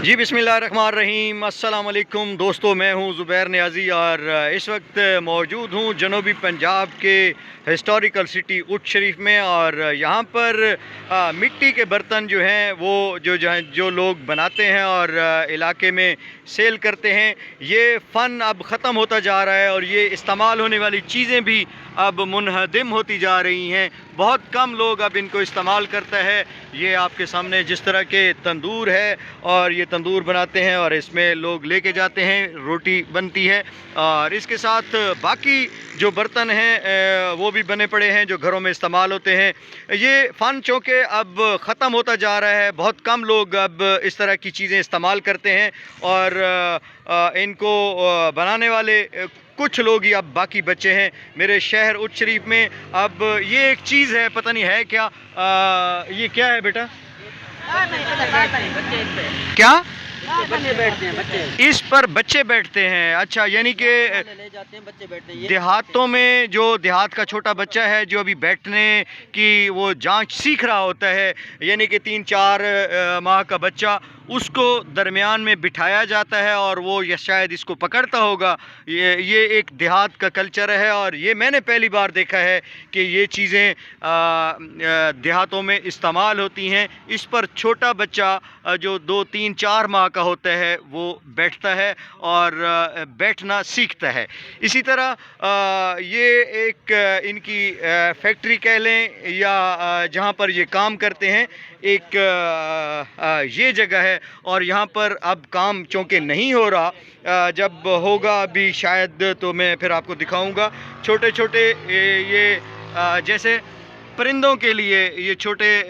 جی بسم اللہ الرحمن الرحیم۔ السلام علیکم دوستو، میں ہوں زبیر نیازی اور اس وقت موجود ہوں جنوبی پنجاب کے ہسٹوریکل سٹی اٹھ شریف میں، اور یہاں پر مٹی کے برتن جو ہیں وہ جو لوگ بناتے ہیں اور علاقے میں سیل کرتے ہیں، یہ فن اب ختم ہوتا جا رہا ہے اور یہ استعمال ہونے والی چیزیں بھی اب منہدم ہوتی جا رہی ہیں۔ بہت کم لوگ اب ان کو استعمال کرتا ہے۔ یہ آپ کے سامنے جس طرح کے تندور ہے اور یہ تندور بناتے ہیں اور اس میں لوگ لے کے جاتے ہیں، روٹی بنتی ہے، اور اس کے ساتھ باقی جو برتن ہیں وہ بھی بنے پڑے ہیں جو گھروں میں استعمال ہوتے ہیں۔ یہ فن چونکہ اب ختم ہوتا جا رہا ہے، بہت کم لوگ اب اس طرح کی چیزیں استعمال کرتے ہیں اور ان کو بنانے والے کچھ لوگ ہی اب باقی بچے ہیں۔ میرے شہر اٹھ شریف میں اب یہ ایک چیز ہے، پتہ نہیں ہے کیا، یہ کیا ہے بیٹا؟ کیا؟ اس پر بچے بیٹھتے ہیں۔ اچھا، یعنی کہ دیہاتوں میں جو دیہات کا چھوٹا بچہ ہے جو ابھی بیٹھنے کی وہ جانچ سیکھ رہا ہوتا ہے، یعنی کہ 3-4 ماہ کا بچہ، اس کو درمیان میں بٹھایا جاتا ہے اور وہ شاید اس کو پکڑتا ہوگا۔ یہ ایک دیہات کا کلچر ہے اور یہ میں نے پہلی بار دیکھا ہے کہ یہ چیزیں دیہاتوں میں استعمال ہوتی ہیں۔ اس پر چھوٹا بچہ جو 2-3-4 ماہ کا ہوتا ہے وہ بیٹھتا ہے اور بیٹھنا سیکھتا ہے۔ اسی طرح یہ ایک ان کی فیکٹری کہہ لیں یا جہاں پر یہ کام کرتے ہیں، ایک یہ جگہ ہے، اور یہاں پر اب کام چونکہ نہیں ہو رہا، جب ہوگا ابھی شاید تو میں پھر آپ کو دکھاؤں گا۔ چھوٹے چھوٹے یہ جیسے پرندوں کے لیے یہ چھوٹے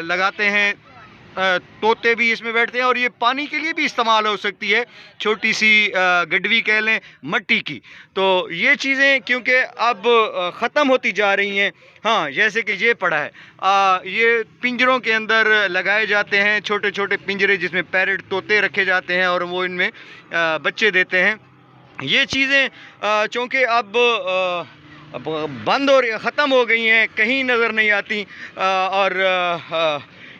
لگاتے ہیں، طوطے بھی اس میں بیٹھتے ہیں، اور یہ پانی کے لیے بھی استعمال ہو سکتی ہے، چھوٹی سی گڈوی کہہ لیں مٹی کی۔ تو یہ چیزیں کیونکہ اب ختم ہوتی جا رہی ہیں۔ ہاں، جیسے کہ یہ پڑا ہے، یہ پنجروں کے اندر لگائے جاتے ہیں، چھوٹے چھوٹے پنجرے جس میں پیرٹ طوطے رکھے جاتے ہیں اور وہ ان میں بچے دیتے ہیں۔ یہ چیزیں چونکہ اب بند اور ختم ہو گئی ہیں، کہیں نظر نہیں آتی، اور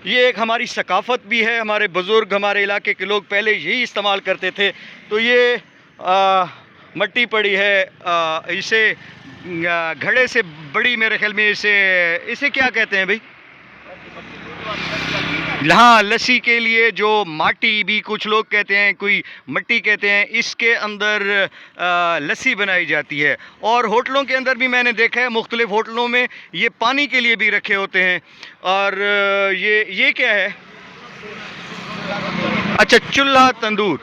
یہ ایک ہماری ثقافت بھی ہے۔ ہمارے بزرگ، ہمارے علاقے کے لوگ پہلے یہی استعمال کرتے تھے۔ تو یہ مٹی پڑی ہے، اسے گھڑے سے بڑی، میرے خیال میں اسے کیا کہتے ہیں بھائی؟ ہاں، لسی کے لیے جو ماٹی بھی کچھ لوگ کہتے ہیں، کوئی مٹی کہتے ہیں، اس کے اندر لسی بنائی جاتی ہے۔ اور ہوٹلوں کے اندر بھی میں نے دیکھا ہے، مختلف ہوٹلوں میں یہ پانی کے لیے بھی رکھے ہوتے ہیں۔ اور یہ کیا ہے؟ اچھا، چولہا تندور،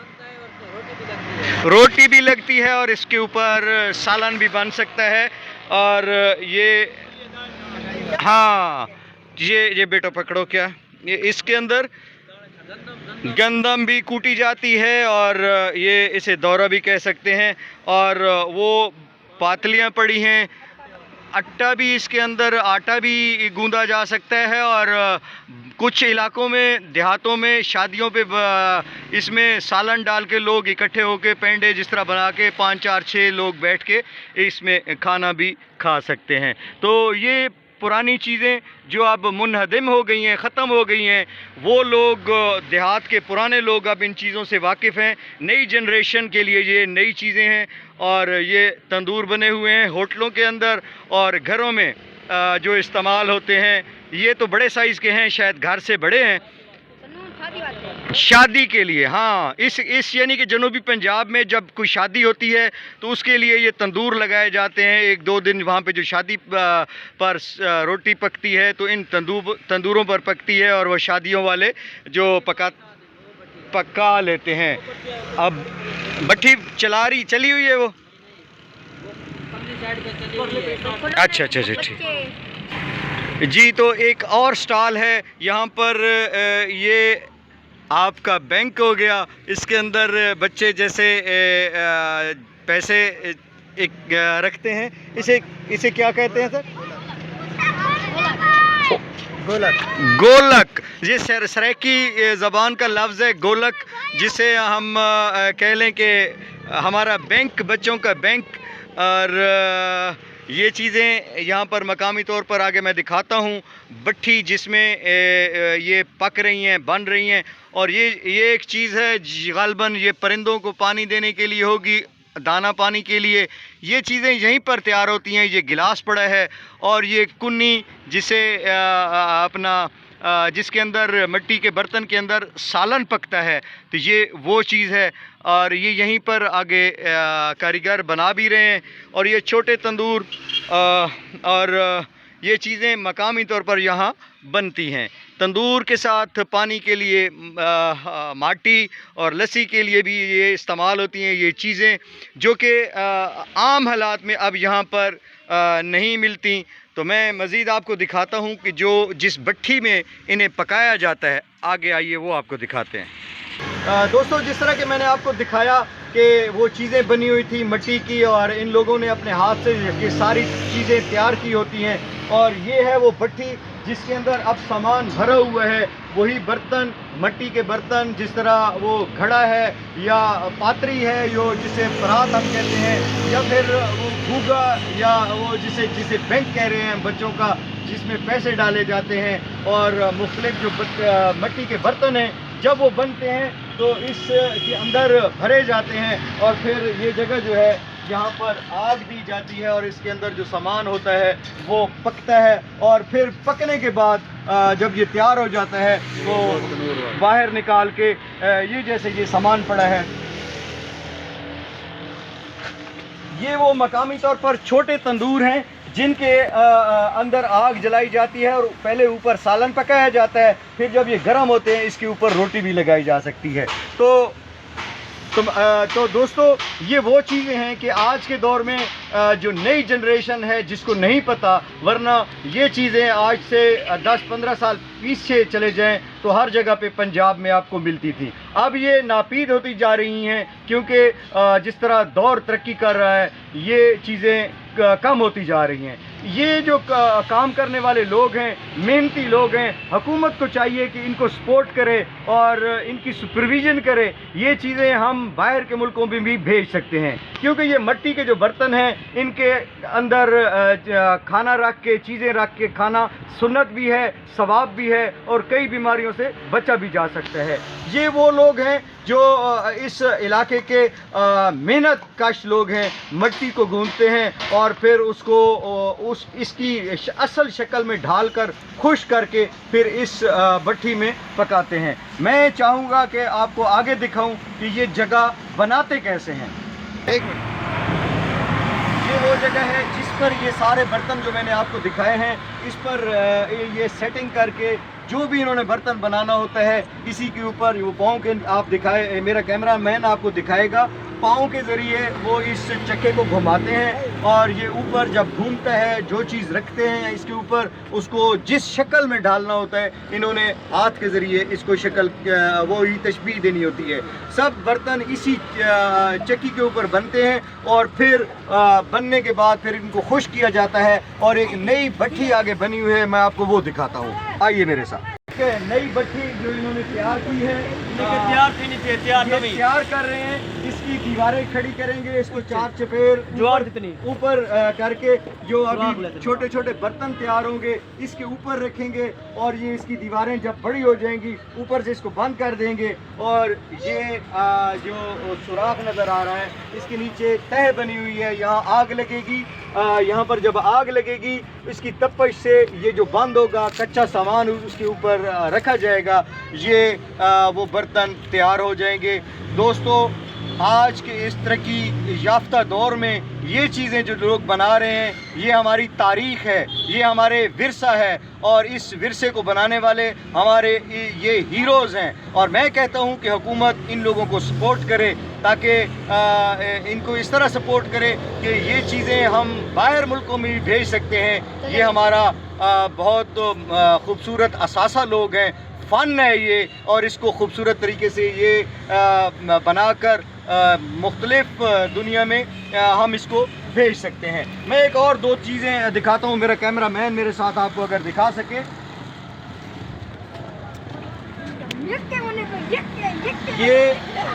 روٹی بھی لگتی ہے اور اس کے اوپر سالن بھی بن سکتا ہے۔ اور یہ ہاں، یہ بیٹا پکڑو، کیا اس کے اندر گندم بھی کوٹی جاتی ہے، اور یہ اسے دورہ بھی کہہ سکتے ہیں، اور وہ پاتلیاں پڑی ہیں، آٹا بھی اس کے اندر، آٹا بھی گوندا جا سکتا ہے۔ اور کچھ علاقوں میں، دیہاتوں میں، شادیوں پہ اس میں سالن ڈال کے لوگ اکٹھے ہو کے پینڈے جس طرح بنا کے 5-4-6 لوگ بیٹھ کے اس میں کھانا بھی کھا سکتے ہیں۔ تو یہ پرانی چیزیں جو اب منہدم ہو گئی ہیں، ختم ہو گئی ہیں، وہ لوگ، دیہات کے پرانے لوگ اب ان چیزوں سے واقف ہیں۔ نئی جنریشن کے لیے یہ نئی چیزیں ہیں، اور یہ تندور بنے ہوئے ہیں ہوٹلوں کے اندر اور گھروں میں جو استعمال ہوتے ہیں۔ یہ تو بڑے سائز کے ہیں، شاید گھر سے بڑے ہیں، شادی کے لیے۔ ہاں، اس یعنی کہ جنوبی پنجاب میں جب کوئی شادی ہوتی ہے تو اس کے لیے یہ تندور لگائے جاتے ہیں۔ 1-2 دن وہاں پہ جو شادی پر روٹی پکتی ہے تو ان تندوروں پر پکتی ہے، اور وہ شادیوں والے جو پکا لیتے ہیں۔ اب بٹھی چلی ہوئی ہے وہ؟ اچھا ٹھیک جی۔ تو ایک اور سٹال ہے یہاں پر، یہ آپ کا بینک ہو گیا، اس کے اندر بچے جیسے پیسے رکھتے ہیں، اسے کیا کہتے ہیں سر؟ گولک۔ یہ سرائیکی زبان کا لفظ ہے گولک، جسے ہم کہہ لیں کہ ہمارا بینک، بچوں کا بینک، اور یہ چیزیں یہاں پر مقامی طور پر آگے میں دکھاتا ہوں، بٹھی جس میں یہ پک رہی ہیں، بن رہی ہیں، اور یہ ایک چیز ہے غالباً یہ پرندوں کو پانی دینے کے لیے ہوگی، دانہ پانی کے لیے۔ یہ چیزیں یہیں پر تیار ہوتی ہیں۔ یہ گلاس پڑا ہے اور یہ کنی جسے جس کے اندر مٹی کے برتن کے اندر سالن پکتا ہے، تو یہ وہ چیز ہے، اور یہ یہیں پر آگے کاریگر بنا بھی رہے ہیں۔ اور یہ چھوٹے تندور اور یہ چیزیں مقامی طور پر یہاں بنتی ہیں۔ تندور کے ساتھ پانی کے لیے ماٹی اور لسی کے لیے بھی یہ استعمال ہوتی ہیں، یہ چیزیں جو کہ عام حالات میں اب یہاں پر نہیں ملتی۔ تو میں مزید آپ کو دکھاتا ہوں کہ جس بٹھی میں انہیں پکایا جاتا ہے، آگے آئیے وہ آپ کو دکھاتے ہیں۔ دوستو، جس طرح کہ میں نے آپ کو دکھایا کہ وہ چیزیں بنی ہوئی تھی مٹی کی، اور ان لوگوں نے اپنے ہاتھ سے یہ ساری چیزیں تیار کی ہوتی ہیں، اور یہ ہے وہ بٹھی جس کے اندر اب سامان بھرا ہوا ہے۔ وہی برتن، مٹی کے برتن، جس طرح وہ گھڑا ہے یا پاتری ہے جسے پرات ہم کہتے ہیں، یا پھر وہ گھوگا، یا وہ جسے بینک کہہ رہے ہیں بچوں کا، جس میں پیسے ڈالے جاتے ہیں، اور مختلف جو مٹی کے برتن ہیں جب وہ بنتے ہیں تو اس کے اندر بھرے جاتے ہیں، اور پھر یہ جگہ جو ہے یہاں پر آگ دی جاتی ہے، اور اس کے اندر جو سامان ہوتا ہے وہ پکتا ہے، اور پھر پکنے کے بعد جب یہ تیار ہو جاتا ہے تو باہر نکال کے یہ جیسے یہ سامان پڑا ہے، یہ وہ مقامی طور پر چھوٹے تندور ہیں جن کے اندر آگ جلائی جاتی ہے، اور پہلے اوپر سالن پکایا جاتا ہے، پھر جب یہ گرم ہوتے ہیں اس کے اوپر روٹی بھی لگائی جا سکتی ہے۔ تو دوستو، یہ وہ چیزیں ہیں کہ آج کے دور میں جو نئی جنریشن ہے جس کو نہیں پتہ، ورنہ یہ چیزیں آج سے 10-15 سال پیچھے چلے جائیں تو ہر جگہ پہ پنجاب میں آپ کو ملتی تھی۔ اب یہ ناپید ہوتی جا رہی ہیں، کیونکہ جس طرح دور ترقی کر رہا ہے یہ چیزیں کم ہوتی جا رہی ہیں۔ یہ جو کام کرنے والے لوگ ہیں، محنتی لوگ ہیں، حکومت کو چاہیے کہ ان کو سپورٹ کرے اور ان کی سپرویژن کرے۔ یہ چیزیں ہم باہر کے ملکوں میں بھی بھیج سکتے ہیں، کیونکہ یہ مٹی کے جو برتن ہیں ان کے اندر کھانا رکھ کے، چیزیں رکھ کے کھانا سنت بھی ہے، ثواب بھی ہے، اور کئی بیماریوں سے بچا بھی جا سکتا ہے۔ یہ وہ لوگ ہیں جو اس علاقے کے محنت کش لوگ ہیں، مٹی کو گوندتے ہیں اور پھر اس کی اصل شکل میں ڈھال کر، خشک کر کے پھر اس بٹھی میں پکاتے ہیں۔ میں چاہوں گا کہ آپ کو آگے دکھاؤں کہ یہ جگہ بناتے کیسے ہیں۔ ایک منٹ، یہ وہ جگہ ہے جس پر یہ سارے برتن جو میں نے آپ کو دکھائے ہیں، اس پر یہ سیٹنگ کر کے جو بھی انہوں نے برتن بنانا ہوتا ہے، اسی کے اوپر وہ پاؤں کے آپ دکھائے، میرا کیمرہ مین آپ کو دکھائے گا، پاؤں کے ذریعے وہ اس چکے کو گھماتے ہیں، اور یہ اوپر جب گھومتا ہے جو چیز رکھتے ہیں اس کے اوپر، اس کو جس شکل میں ڈالنا ہوتا ہے انہوں نے ہاتھ کے ذریعے اس کو شکل وہی تشبیہ دینی ہوتی ہے۔ سب برتن اسی چکی کے اوپر بنتے ہیں، اور پھر بننے کے بعد پھر ان کو خشک کیا جاتا ہے، اور ایک نئی بٹھی آگے بنی ہوئی ہے، میں آپ کو وہ دکھاتا ہوں، آئیے میرے ساتھ۔ نئی بٹھی جو انہوں نے تیار کی ہے، تیار کر رہے ہیں، اس کی دیواریں کھڑی کریں گے، اس کو چار چپیر اوپر کر کے جو ابھی چھوٹے چھوٹے برتن تیار ہوں گے اس کے اوپر رکھیں گے، اور یہ اس کی دیواریں جب بڑی ہو جائیں گی اوپر سے اس کو بند کر دیں گے، اور یہ جو سوراخ نظر آ رہا ہے اس کے نیچے تہ بنی ہوئی ہے، یہاں آگ لگے گی، یہاں پر جب آگ لگے گی اس کی تپش سے یہ جو بند ہوگا، کچا سامان اس کے اوپر رکھا جائے گا، یہ وہ برتن تیار ہو جائیں گے۔ دوستو، آج کے اس ترقی یافتہ دور میں یہ چیزیں جو لوگ بنا رہے ہیں یہ ہماری تاریخ ہے، یہ ہمارے ورثہ ہے، اور اس ورثے کو بنانے والے ہمارے یہ ہیروز ہیں، اور میں کہتا ہوں کہ حکومت ان لوگوں کو سپورٹ کرے، تاکہ ان کو اس طرح سپورٹ کرے کہ یہ چیزیں ہم باہر ملکوں میں بھی بھیج سکتے ہیں۔ یہ ہمارا بہت خوبصورت اثاثہ لوگ ہیں، فن ہے یہ، اور اس کو خوبصورت طریقے سے یہ بنا کر مختلف دنیا میں ہم اس کو بھیج سکتے ہیں۔ میں ایک اور دو چیزیں دکھاتا ہوں، میرا کیمرہ مین میرے ساتھ آپ کو اگر دکھا سکے۔ یہ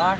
8